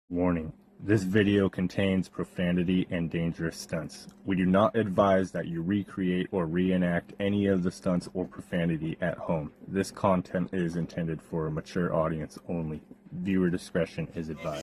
Warning: this video contains profanity and dangerous stunts. We do not advise that you recreate or reenact any of the stunts or profanity at home. This content is intended for a mature audience only. Viewer discretion is advised.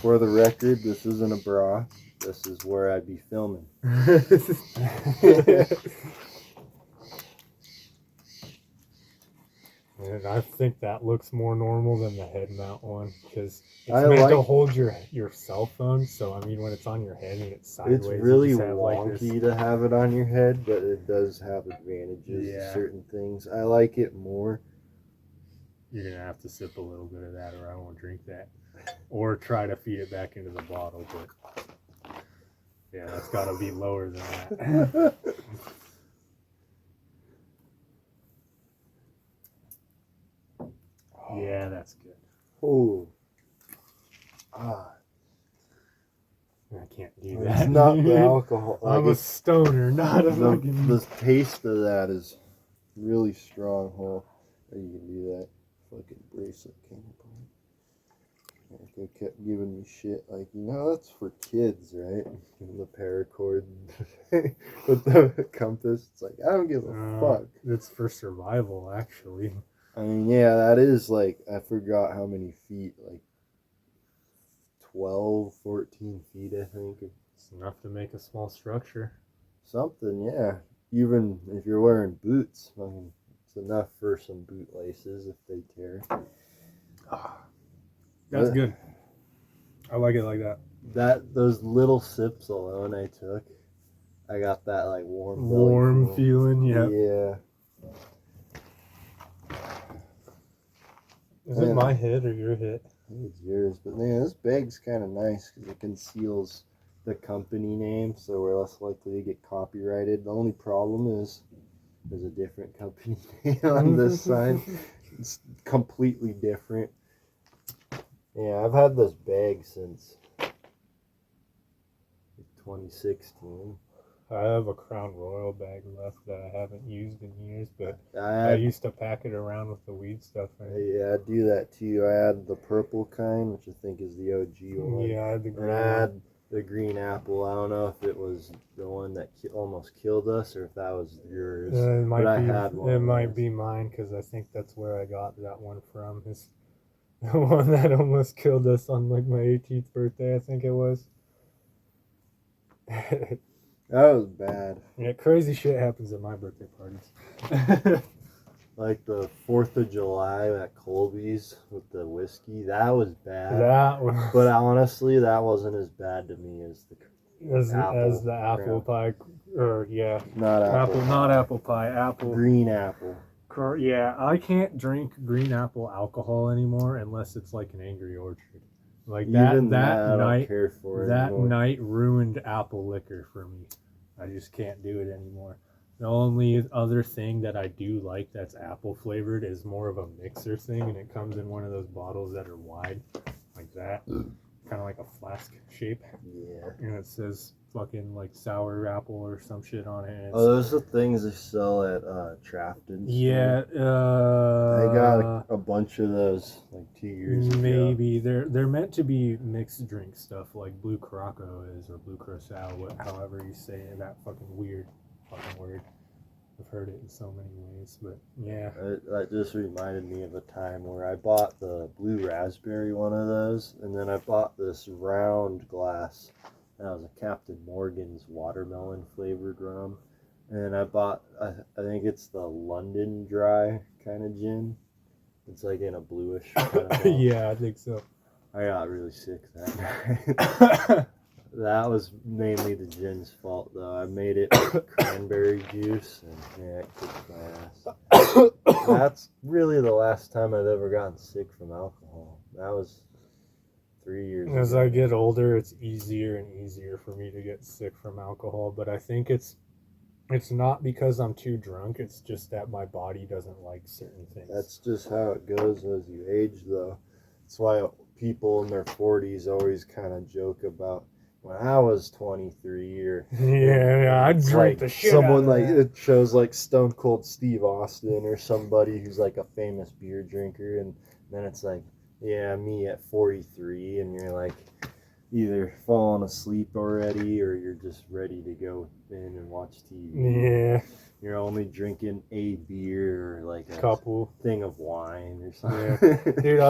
For the record, this isn't a bra. This is where I'd be filming. And I think that looks more normal than the head mount one because it's meant to hold your cell phone. So I mean, when it's on your head and it's sideways, it's really you just have wonky to have it on your head, but it does have advantages to certain things. I like it more. You're gonna have to sip a little bit of that, or I won't drink that, or try to feed it back into the bottle. But yeah, that's got to be lower than that. Yeah, that's good. Oh, I can't do that. It's not the alcohol. I'm a stoner, not a fucking. The taste of that is really strong. Oh, you can do that. Fucking bracelet came apart. They kept giving me shit like, that's for kids, right? The paracord with the compass. It's like, I don't give a fuck. It's for survival, actually. I mean, yeah, that is like, I forgot how many feet, like 12, 14 feet, I think. It's enough to make a small structure. Something, yeah. Even if you're wearing boots, I mean, it's enough for some boot laces if they tear. That's good. I like it like that. Those little sips alone I took, I got that like warm feeling, yeah. Yeah. Is it my hit or your hit? I think it's yours, but man, this bag's kind of nice because it conceals the company name, so we're less likely to get copyrighted. The only problem is there's a different company name on this side. It's completely different. Yeah, I've had this bag since 2016. I have a Crown Royal bag left that I haven't used in years, but I used to pack it around with the weed stuff in it. Yeah, I do that too. I had the purple kind, which I think is the OG one. Yeah, I had the green. And I had the green apple. I don't know if it was the one that almost killed us or if that was yours. It might but be, I had one. It might be mine because I think that's where I got that one from. It's the one that almost killed us on like my 18th birthday, I think it was. That was bad. Yeah, crazy shit happens at my birthday parties. Like the 4th of July at Colby's with the whiskey, that was bad. But honestly, that wasn't as bad to me as the apple pie, or yeah, not apple pie, apple green apple. Yeah, I can't drink green apple alcohol anymore unless it's like an Angry Orchard. Like that night ruined apple liquor for me. I just can't do it anymore. The only other thing that I do like that's apple flavored is more of a mixer thing, and it comes in one of those bottles that are wide, like that, kind of like a flask shape, Yeah. and it says fucking like sour apple or some shit on it. And Oh, those are the things they sell at Trafton's. yeah, I got a bunch of those like 2 years ago. maybe they're meant to be mixed drink stuff like Blue Croco is, or Blue Curacao, however you say it, that fucking weird fucking word. I've heard it in so many ways, but yeah. That just reminded me of a time where I bought the blue raspberry one of those, and then I bought this round glass. That was a Captain Morgan's watermelon flavored rum. And I bought, I think it's the London Dry kind of gin. It's like in a bluish kind of bottle. Yeah, I think so. I got really sick that night. That was mainly the gin's fault, though. I made it with cranberry juice, and yeah, it kicked my ass. That's really the last time I've ever gotten sick from alcohol. That was 3 years As ago. I get older, it's easier and easier for me to get sick from alcohol, but I think it's not because I'm too drunk, it's just that my body doesn't like certain things. That's just how it goes as you age, though. That's why people in their 40s always kind of joke about, when I was 23, or yeah, I it's drink like the shit someone out of like that. it shows like Stone Cold Steve Austin or somebody who's like a famous beer drinker, and then it's like, yeah, me at 43, and you're like either falling asleep already or you're just ready to go in and watch TV. Yeah, You're only drinking a beer or like a couple. thing of wine or something. Yeah. Dude,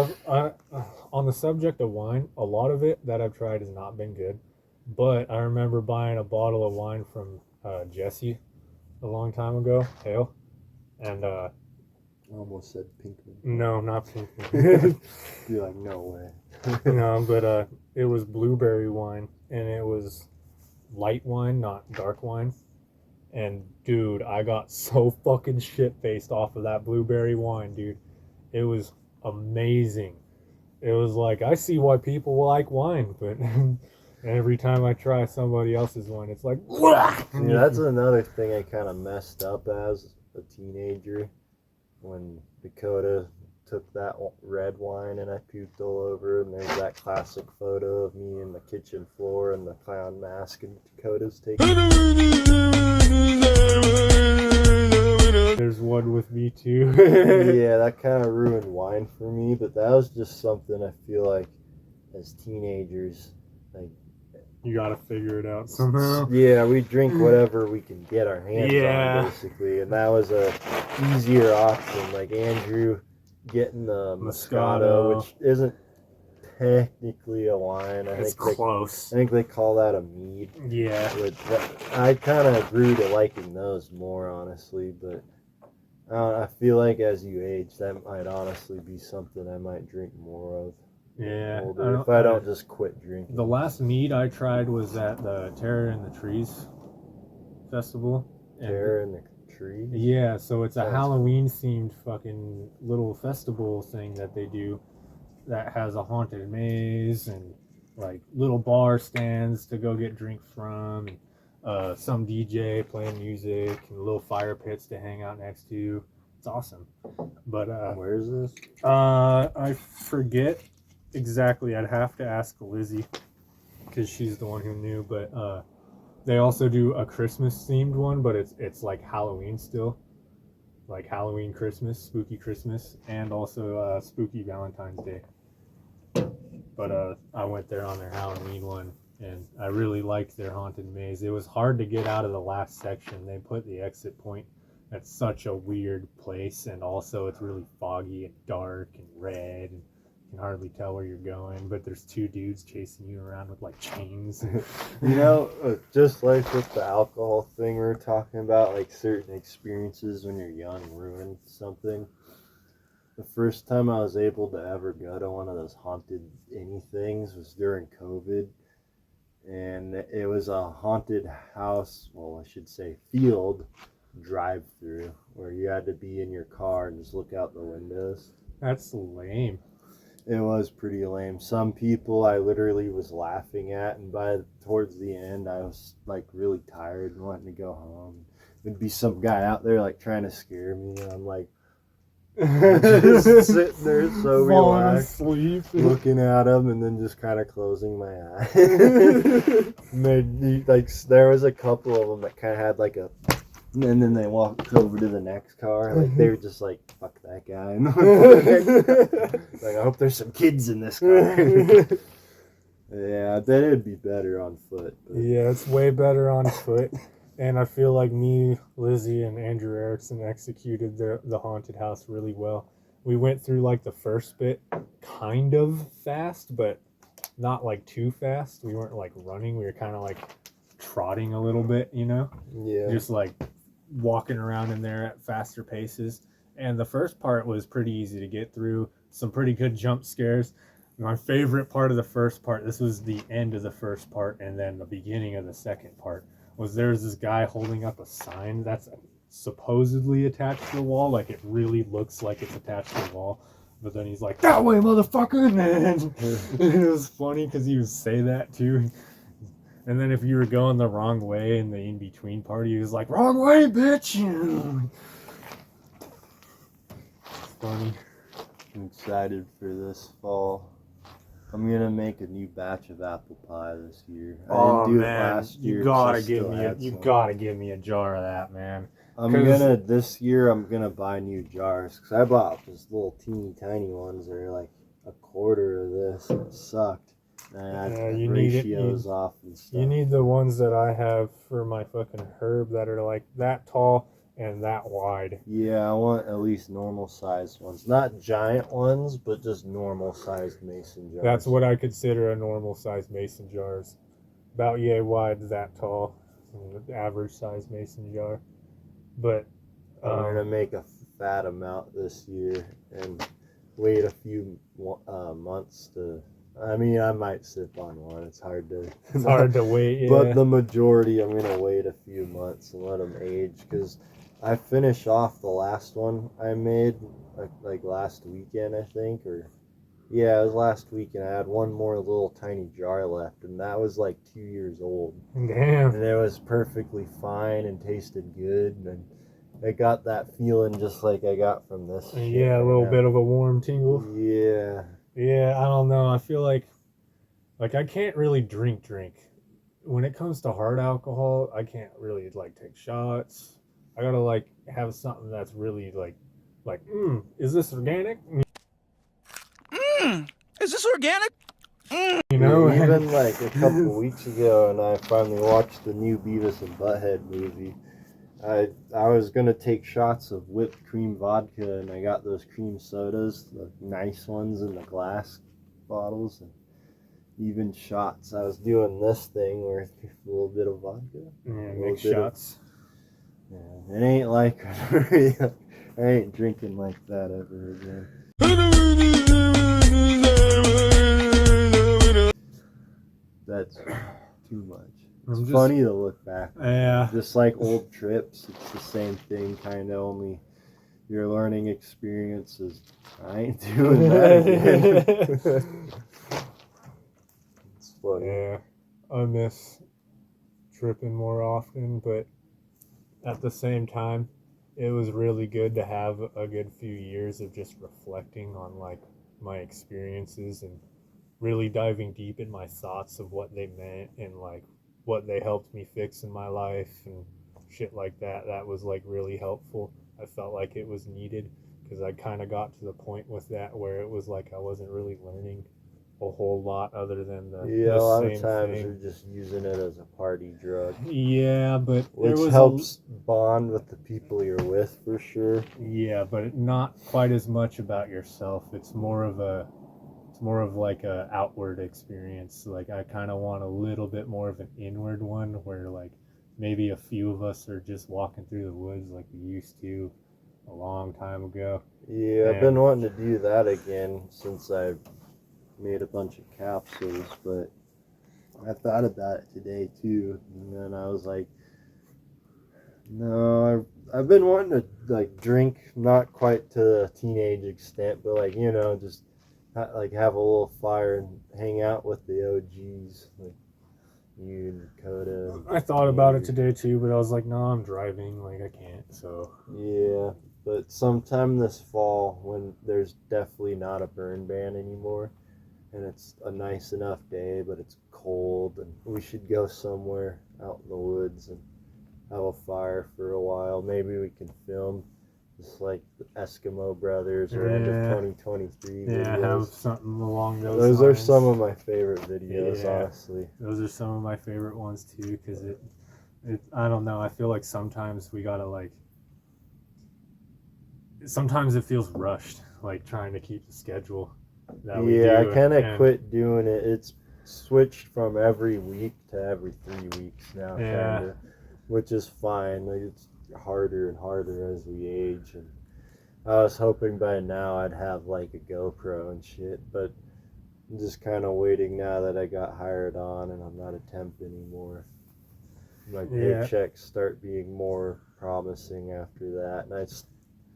on the subject of wine, a lot of it that I've tried has not been good. But I remember buying a bottle of wine from Jesse a long time ago, Hale. And I almost said Pinkman. no, not Pinkman. You're like, no way. No, but it was blueberry wine, and it was light wine, not dark wine. And dude, I got so fucking shit faced off of that blueberry wine, dude. It was amazing. It was like, I see why people like wine, but every time I try somebody else's wine, it's like, See, that's another thing I kind of messed up as a teenager, when Dakota took that red wine and I puked all over, and there's that classic photo of me in the kitchen floor and the clown mask, and Dakota's taking. There's one with me too. Yeah, that kind of ruined wine for me, but that was just something I feel like as teenagers, like, You gotta figure it out somehow. yeah, we drink whatever we can get our hands Yeah. on, basically, and that was a easier option. Like Andrew getting the Moscato, which isn't technically a wine. It's close. I think they call that a mead. Yeah. I kind of grew to liking those more, honestly, but I feel like as you age, that might honestly be something I might drink more of. Yeah. Older, if I don't just quit drinking. The last mead I tried was at the Terror in the Trees festival. And Terror in the Trees? yeah, so it's a Sounds Halloween themed fucking little festival thing that they do that has a haunted maze and like little bar stands to go get drinks from, and some DJ playing music and little fire pits to hang out next to. It's awesome. But Where is this? I forget exactly. I'd have to ask Lizzie because she's the one who knew. But they also do a Christmas themed one, but it's like Halloween still, like Halloween Christmas, spooky Christmas, and also spooky Valentine's Day. But I went there on their Halloween one, and I really liked their haunted maze. It was hard to get out of the last section. They put the exit point at such a weird place, and also it's really foggy and dark and red, and you can hardly tell where you're going. But there's two dudes chasing you around with like chains. You know, just like with the alcohol thing we were talking about, like certain experiences when you're young ruin something. The first time I was able to ever go to one of those haunted anythings was during COVID. And it was a haunted house, well, I should say field drive-through, where you had to be in your car and just look out the windows. That's lame. It was pretty lame. Some people I literally was laughing at, and towards the end I was like really tired and wanting to go home. there'd be some guy out there like trying to scare me, and I'm like just sitting there so relaxed, asleep, looking at him, and then just kind of closing my eyes. Like there was a couple of them that kind of had like a, and then they walked over to the next car. Like they were just like, "Fuck that guy." Like I hope there's some kids in this car. Yeah, then it'd be better on foot. But. Yeah, it's way better on foot. And I feel like me, Lizzie, and Andrew Erickson executed the haunted house really well. We went through like the first bit kind of fast, but not like too fast. We weren't like running. We were kind of like trotting a little bit, you know? Yeah. Just like walking around in there at faster paces. And the first part was pretty easy to get through. Some pretty good jump scares. My favorite part of the first part, this was the end of the first part and then the beginning of the second part, was there's this guy holding up a sign that's supposedly attached to the wall. Like, it really looks like it's attached to the wall. But then he's like, "That way, motherfucker!" And it was funny because he would say that, too. And then if you were going the wrong way in the in-between part, he was like, "Wrong way, bitch!" It's funny. I'm excited for this fall. I'm gonna make a new batch of apple pie this year. I didn't do it last year. You gotta give me a jar of that, man. This year I'm gonna buy new jars, because I bought just little teeny tiny ones that are like a quarter of this, and it sucked. And I had ratios off and stuff. You need the ones that I have for my fucking herb that are like that tall and that wide. Yeah, I want at least normal sized ones. Not giant ones, but just normal sized mason jars. That's what I consider a normal sized mason jars. About yay wide, that tall. Average sized mason jar. But I'm gonna make a fat amount this year and wait a few months to. I mean, I might sip on one. It's hard to wait. Yeah. But the majority, I'm gonna wait a few months and let them age, because I finished off the last one I made like last weekend, I think, or yeah, it was last weekend. I had one more little tiny jar left, and that was like 2 years old. Damn. And it was perfectly fine and tasted good, and I got that feeling just like I got from this. Yeah, a little bit of a warm tingle. Yeah. Yeah, I don't know. I feel like I can't really drink. When it comes to hard alcohol, I can't really like take shots. I gotta like have something that's really like, is this organic? Is this organic? You know, even like a couple weeks ago, and I finally watched the new Beavis and Butthead movie. I was gonna take shots of whipped cream vodka, and I got those cream sodas, the nice ones in the glass bottles, and even shots. I was doing this thing where it's a little bit of vodka. Yeah, make shots. Yeah, it ain't like I ain't drinking like that ever again. That's too much. It's funny to look back. Yeah. Just like old trips, it's the same thing, kind of, only your learning experiences. I ain't doing that again. It's funny. Yeah, I miss tripping more often, but at the same time, it was really good to have a good few years of just reflecting on like my experiences and really diving deep in my thoughts of what they meant and like what they helped me fix in my life and shit like that. That was like really helpful. I felt like it was needed because I kind of got to the point with that where it was like I wasn't really learning a whole lot other than a lot of times they're just using it as a party drug. Yeah, but which helps bond with the people you're with for sure. Yeah, but not quite as much about yourself. It's more of like a outward experience. Like I kind of want a little bit more of an inward one where like maybe a few of us are just walking through the woods like we used to a long time ago. Yeah, I've been wanting to do that again since I've made a bunch of capsules, but I thought about it today too, and then I was like, no, I've been wanting to like drink, not quite to the teenage extent, but like, you know, just like have a little fire and hang out with the OGs. Like, You and Dakota. I thought about it today too, but I was like, no, I'm driving. Like, I can't. So. Yeah, but sometime this fall, when there's definitely not a burn ban anymore, and it's a nice enough day, but it's cold, and we should go somewhere out in the woods and have a fire for a while. Maybe we can film just like the Eskimo Brothers or end of 2023 videos. Yeah, have something along those Those lines. are some of my favorite videos, Yeah. honestly. Those are some of my favorite ones too, because it, I don't know, I feel like sometimes we gotta like, sometimes it feels rushed, like trying to keep the schedule that we do. Yeah, I kind of and- quit doing it. It's switched from every week to every 3 weeks now, Yeah. kind of, which is fine. Like, it's harder and harder as we age, and I was hoping by now I'd have like a GoPro and shit, but I'm just kind of waiting now that I got hired on and I'm not a temp anymore. My Yeah. paychecks start being more promising after that, and I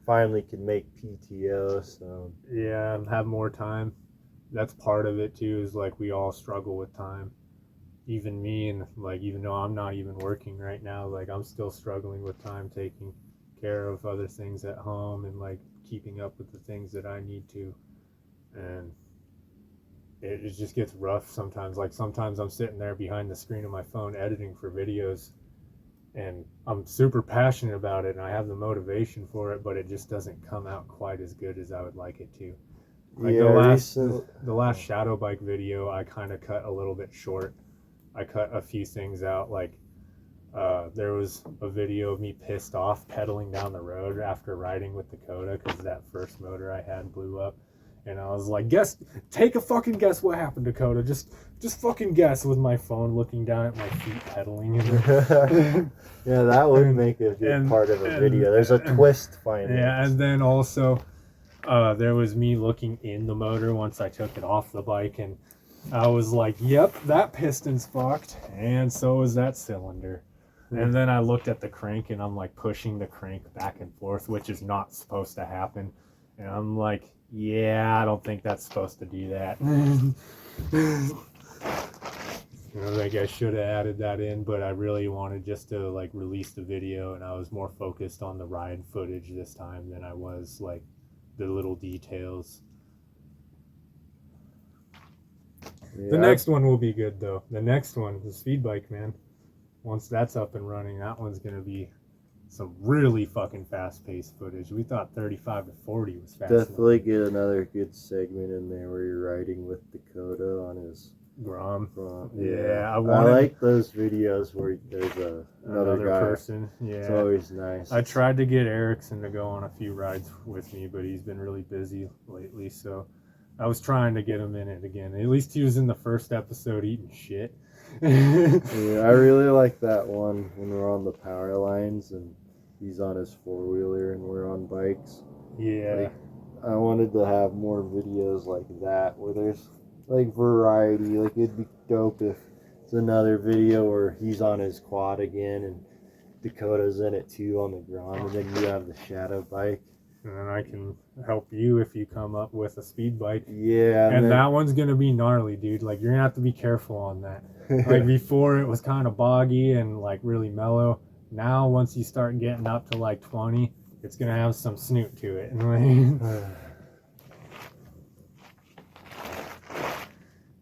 finally can make PTO, so Yeah, and have more time. That's part of it too, is like we all struggle with time. Even me, and like, even though I'm not even working right now, like I'm still struggling with time, taking care of other things at home and like keeping up with the things that I need to. And it just gets rough sometimes. Like sometimes I'm sitting there behind the screen of my phone editing for videos, and I'm super passionate about it and I have the motivation for it, but it just doesn't come out quite as good as I would like it to. Like yeah. the last shadow bike video, I kind of cut a little bit short. I cut a few things out. Like there was a video of me pissed off pedaling down the road after riding with Dakota because that first motor I had blew up, and I was like, take a fucking guess what happened, Dakota. Just fucking guess, with my phone looking down at my feet pedaling. Yeah, that would make a good part of a video. There's a twist finally. Yeah, and then also there was me looking in the motor once I took it off the bike, and I was like, yep, that piston's fucked, and so is that cylinder. And then I looked at the crank, and I'm like pushing the crank back and forth, which is not supposed to happen. And I'm like, yeah, I don't think that's supposed to do that. Like I should have added that in, but I really wanted just to like release the video, and I was more focused on the ride footage this time than I was like the little details. Yeah. The next one will be good though. The next one, the speed bike, man. Once that's up and running, that one's gonna be some really fucking fast-paced footage. We thought 35 to 40 was fast. Definitely get another good segment in there where you're riding with Dakota on his Grom. front. Yeah, I wanted like those videos where there's another guy. person. Yeah, It's always nice. I tried to get Erickson to go on a few rides with me, but he's been really busy lately, so I was trying to get him in it again. At least he was in the first episode eating shit. Yeah, I really like that one when we're on the power lines and he's on his four-wheeler and we're on bikes. Yeah. Like, I wanted to have more videos like that where there's like variety. Like, it'd be dope if it's another video where he's on his quad again and Dakota's in it too on the ground, and then you have the shadow bike. And then I can help you if you come up with a speed bike. Yeah, And then, that one's going to be gnarly, dude. Like, you're going to have to be careful on that. Like, before it was kind of boggy and, like, really mellow. Now, once you start getting up to, like, 20, it's going to have some snoot to it.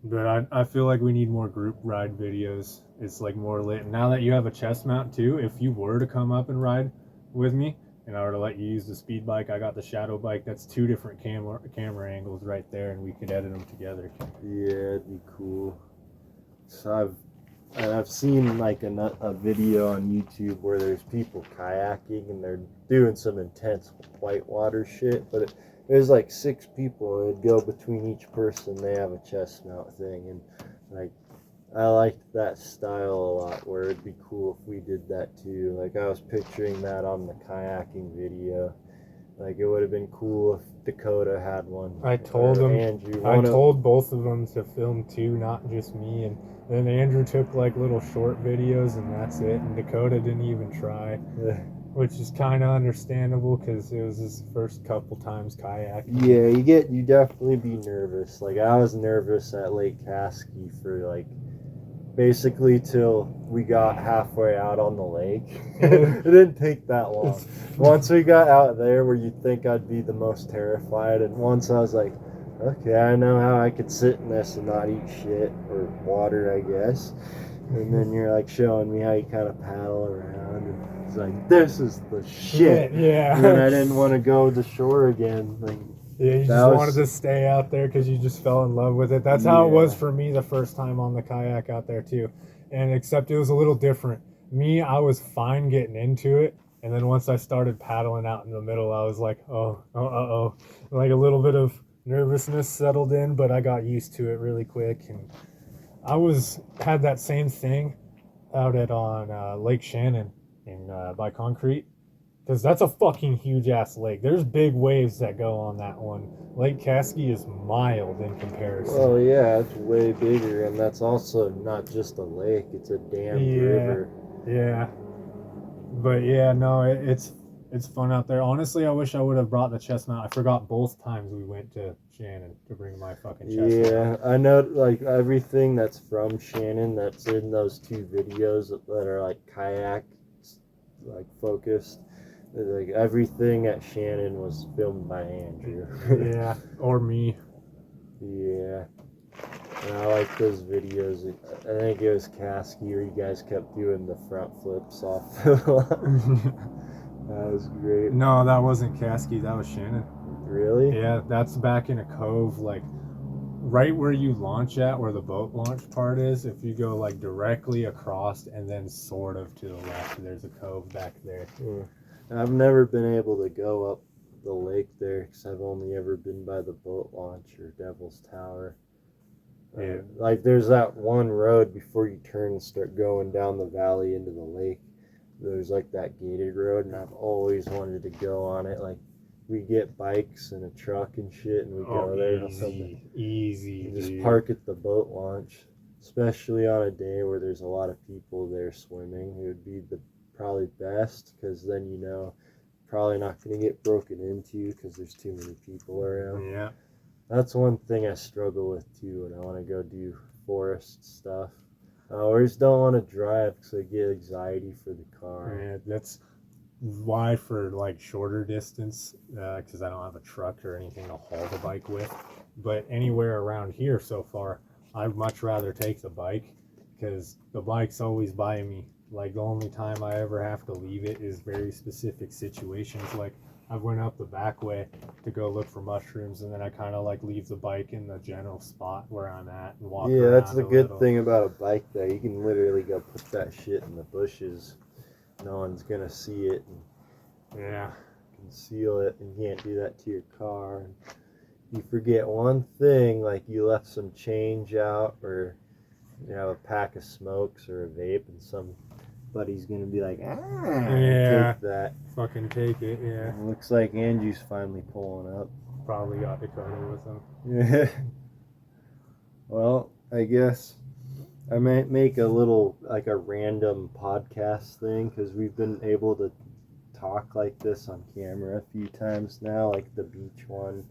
But I feel like we need more group ride videos. It's, like, more lit. And now that you have a chest mount, too, if you were to come up and ride with me, and I were to let you use the speed bike, I got the shadow bike. That's two different camera angles right there, and we could edit them together. yeah, it'd be cool. So I've seen like a video on YouTube where there's people kayaking and they're doing some intense whitewater shit, but there's like 6 people. It'd go between each person. They have a chest mount thing, and like I liked that style a lot, where it'd be cool if we did that too. Like, I was picturing that on the kayaking video. Like, it would have been cool if Dakota had one. I told or him. Andrew. I told both of them to film too, not just me. And then Andrew took like little short videos, and that's it. And Dakota didn't even try, which is kind of understandable because it was his first couple times kayaking. Yeah, you definitely be nervous. Like, I was nervous at Lake Caskey for like basically till we got halfway out on the lake. It didn't take that long. Once we got out there where you'd think I'd be the most terrified, and once I was like, okay, I know how I could sit in this and not eat shit or water, I guess. And then you're like showing me how you kind of paddle around, and it's like, this is the shit. Yeah. And then I didn't want to go to the shore again. Like, yeah, you just wanted to stay out there because you just fell in love with it. That's how it was for me the first time on the kayak out there too. And except it was a little different. Me, I was fine getting into it. And then once I started paddling out in the middle, I was like, oh. Like a little bit of nervousness settled in, but I got used to it really quick. And I had that same thing out on Lake Shannon by Concrete. Because that's a fucking huge ass lake. There's big waves that go on that one. Lake Caskey is mild in comparison. Well, yeah, it's way bigger, and that's also not just a lake, it's a damn river. Yeah. But yeah, no, it's fun out there. Honestly, I wish I would have brought the chestnut. I forgot both times we went to Shannon to bring my fucking chestnut. Yeah, I know, like, everything that's from Shannon that's in those 2 videos that are, like, kayak, like, focused. Like, everything at Shannon was filmed by Andrew. Yeah, or me. Yeah. And I like those videos. I think it was Caskey where you guys kept doing the front flips off the line. That was great. No, that wasn't Caskey. That was Shannon. Really? Yeah, that's back in a cove, like right where you launch at, where the boat launch part is. If you go like directly across and then sort of to the left, there's a cove back there. Yeah. I've never been able to go up the lake there because I've only ever been by the boat launch or Devil's Tower. Yeah. Like there's that one road before you turn and start going down the valley into the lake. There's like that gated road, and I've always wanted to go on it. Like we get bikes and a truck and shit, and we go there. Easy. Just park at the boat launch, especially on a day where there's a lot of people there swimming. It would be probably best, because then you know probably not going to get broken into because there's too many people around. Yeah, that's one thing I struggle with too when I want to go do forest stuff. I always don't want to drive because I get anxiety for the car. Yeah, that's why for like shorter distance, because I don't have a truck or anything to haul the bike with. But anywhere around here so far, I'd much rather take the bike, because the bike's always by me. Like the only time I ever have to leave it is very specific situations. Like I went up the back way to go look for mushrooms, and then I kind of like leave the bike in the general spot where I'm at and walk around. Yeah, that's the good thing about a bike though. You can literally go put that shit in the bushes. No one's gonna see it. And yeah, conceal it, and you can't do that to your car. And you forget one thing, like you left some change out, or you have a pack of smokes or a vape, and somebody's gonna be like, yeah, take that. Fucking take it, yeah. It looks like Andrew's finally pulling up. Probably got Dakota with him. Yeah. Well, I guess I might make a little, like a random podcast thing, because we've been able to talk like this on camera a few times now, like the beach one,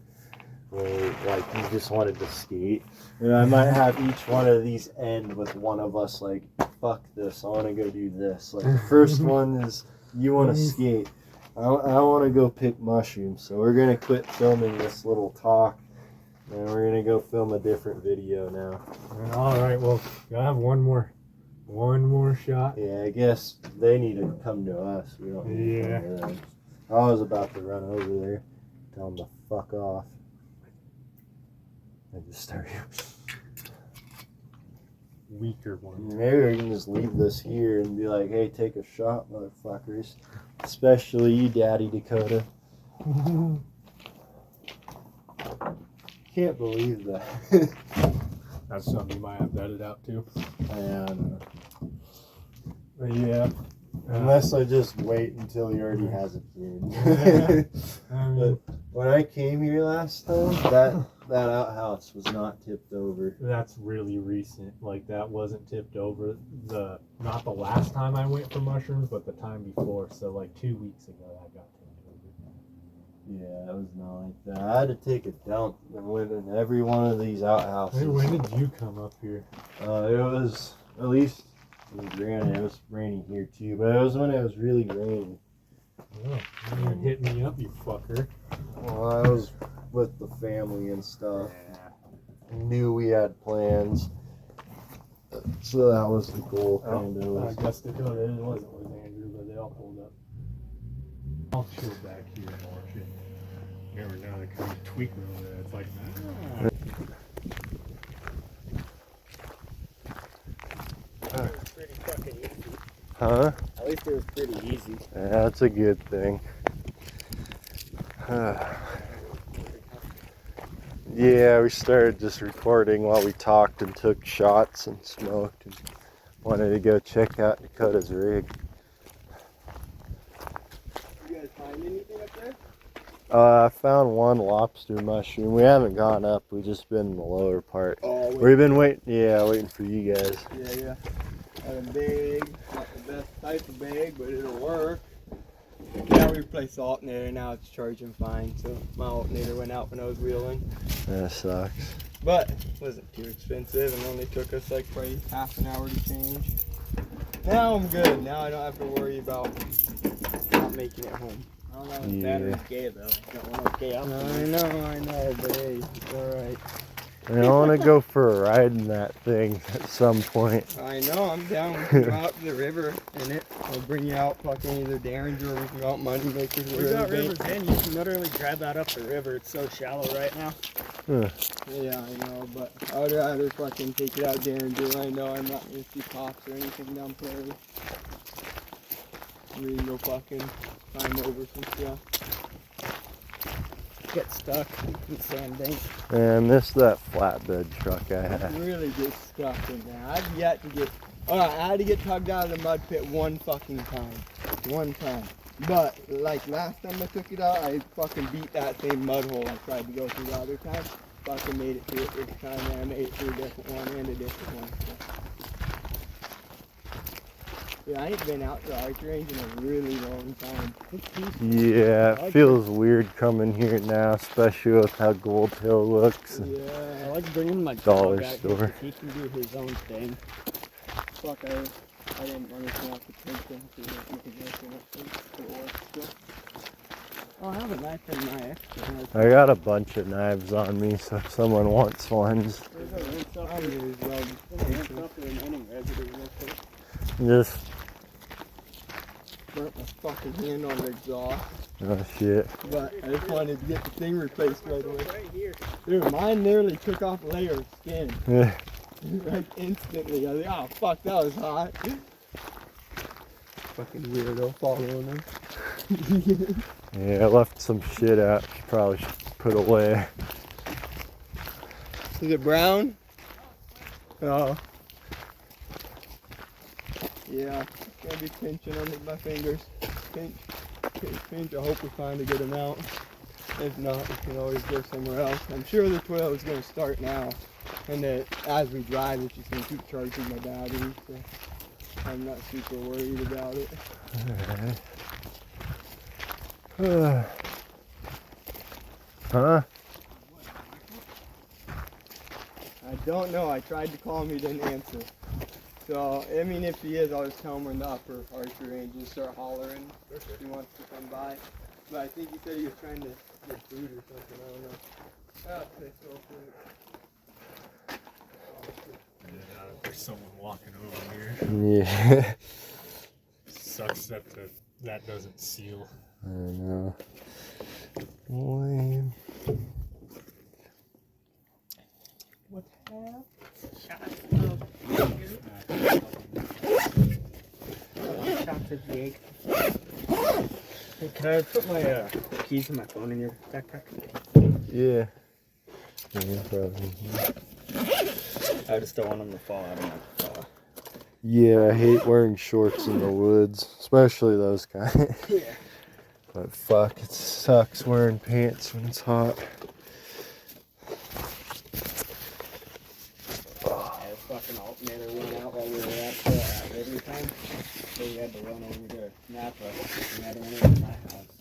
where like you just wanted to skate. And I might have each one of these end with one of us like, fuck this, I want to go do this. Like the first one is, you want to skate. I want to go pick mushrooms. So we're going to quit filming this little talk, and we're going to go film a different video now. All right, well, I have one more shot. Yeah, I guess they need to come to us. We don't need to come to them. I was about to run over there, tell them to fuck off. I just started. Weaker one. Maybe we can just leave this here and be like, hey, take a shot, motherfuckers. Especially you, Daddy Dakota. Can't believe that. That's something you might have to edit out too. Yeah, I know. But yeah. Unless I just wait until he already has a kid. But when I came here last time, that outhouse was not tipped over. That's really recent. Like that wasn't tipped over. Not the last time I went for mushrooms, but the time before. So like 2 weeks ago, I got tipped over. Yeah, it was not like that. I had to take a dump and went in every one of these outhouses. Hey, when did you come up here? It was At least, granted, it was raining here too, but it was when it was really raining. Oh, you didn't hit me up, you fucker. Well, I was with the family and stuff. Knew we had plans. So that was the goal, kind of. I guess it wasn't with Andrew, but they all pulled up. I'll chill back here and watch it. Never know, they kind of tweak me over there. It's like, pretty fucking easy. Huh? At least it was pretty easy. Yeah, that's a good thing. Yeah, we started just recording while we talked and took shots and smoked and wanted to go check out Dakota's rig. You guys find anything up there? I found one lobster mushroom. We haven't gone up. We've just been in the lower part. Oh, We've been waiting for you guys. Yeah. Got a bag, not the best type of bag, but it'll work. Yeah, we replaced the alternator, now it's charging fine, so my alternator went out when I was wheeling. That sucks. But it wasn't too expensive and only took us like probably half an hour to change. Now I'm good. Now I don't have to worry about not making it home. I don't know if the battery's gay though. Don't want to gay up. I know, but hey, it's alright. I want to go for a ride in that thing at some point. I know, I'm down. We can go out to the river in it. I'll bring you out fucking either Derringer or we can go out Money Makers. We got rivers in. You can literally grab that up the river. It's so shallow right now. Huh. Yeah, I know, but I would rather fucking take it out Derringer. I know I'm not going to see cops or anything down Prairie. We can go fucking climb over some stuff. Get stuck in the sand bank. Man, miss that flatbed truck I had. Really get stuck in there. I've yet to get. Alright, I had to get tugged out of the mud pit one fucking time. One time. But, like, last time I took it out, I fucking beat that same mud hole I tried to go through the other time. Fucking made it through it this time, and I made it through a different one and a different one. So. Yeah, I ain't been out to the archery range in a really long time. Yeah, it feels weird coming here now, especially with how Gold Hill looks. Yeah. I like bringing my Dollar dog out store. here 'cause he can do his own thing. Fuck, I didn't understand off the tension. So you can make it work still. Oh, I have a knife in my extra. I got a bunch of knives on me, so if someone wants ones, There's a rinse up I'm there. really well. Rinse up there in any residue real quick. just, Burnt my fucking hand on the exhaust. oh shit. But I just wanted to get the thing replaced right away. Right here. Dude, mine nearly took off a layer of skin. Yeah. Like instantly. I was like, oh fuck, that was hot. Fucking weirdo following him. Yeah, I left some shit out. Probably should put away. Is it brown? Oh. Yeah, it's gonna be pinching under my fingers. Pinch, pinch, pinch. I hope we find a good amount. If not, we can always go somewhere else. I'm sure the toilet is gonna start now. And that as we drive, it's just gonna keep charging my battery. So I'm not super worried about it. Alright. Huh? I don't know. I tried to call him, he didn't answer. So, I mean, if he is, I'll just tell him we're in the upper archery range and start hollering if he wants to come by. But I think he said he was trying to get food or something. I don't know. Oh, okay, so There's someone walking over here. Yeah. Sucks that that doesn't seal. I know. Lame. What the hell? Shots of Jake. Hey, can I put my keys and my phone in your backpack? Yeah. Yeah, probably. I just don't want them to fall out of my car. Yeah, I hate wearing shorts in the woods, especially those kind. Yeah. But fuck, it sucks wearing pants when it's hot. Our fucking alternator went out while we were at river time. So we had to run over to Napa and had to run over to my house.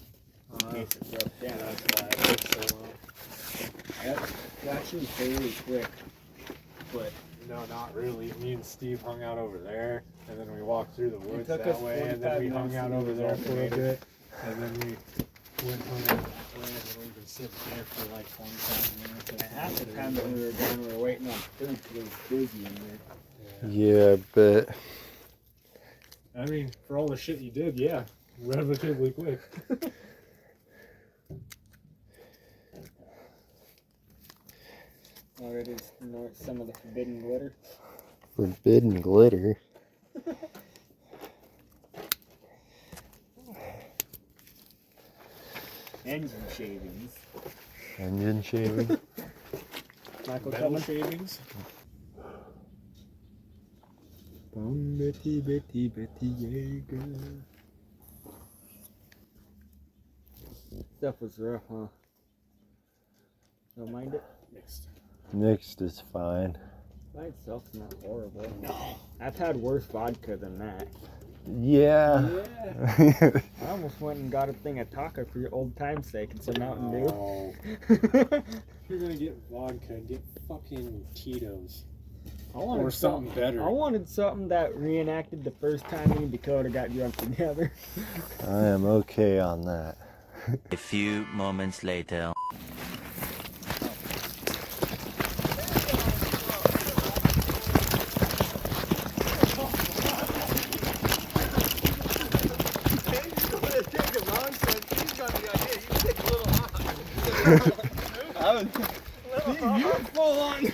In case it broke down, that's why it took so long. That's actually fairly quick, but No, not really. Me and Steve hung out over there, and then we walked through the woods took that us way, and then we 45 hung out minutes over to there do for a the bit, and then we went hung out that way, and then we've been sitting there for like 25 minutes. And half the time that we were gone, we were waiting on food because it was busy in there. Yeah, but I mean, for all the shit you did, yeah, relatively quick. Already some of the forbidden glitter. forbidden glitter. Engine shavings. Engine shaving. Michael Metal coming? shavings. Betty, Betty, Betty Yeager. Stuff was rough, huh? Don't mind it? Mixed. Mixed is fine. By itself, it's not horrible. No. I've had worse vodka than that. Yeah. I almost went and got a thing of taco for your old time's sake and some Mountain Dew. Oh. You're gonna get vodka, get fucking Tito's. Or something better. I wanted something that reenacted the first time me and Dakota got drunk together. I am okay on that. A few moments later. You were full on.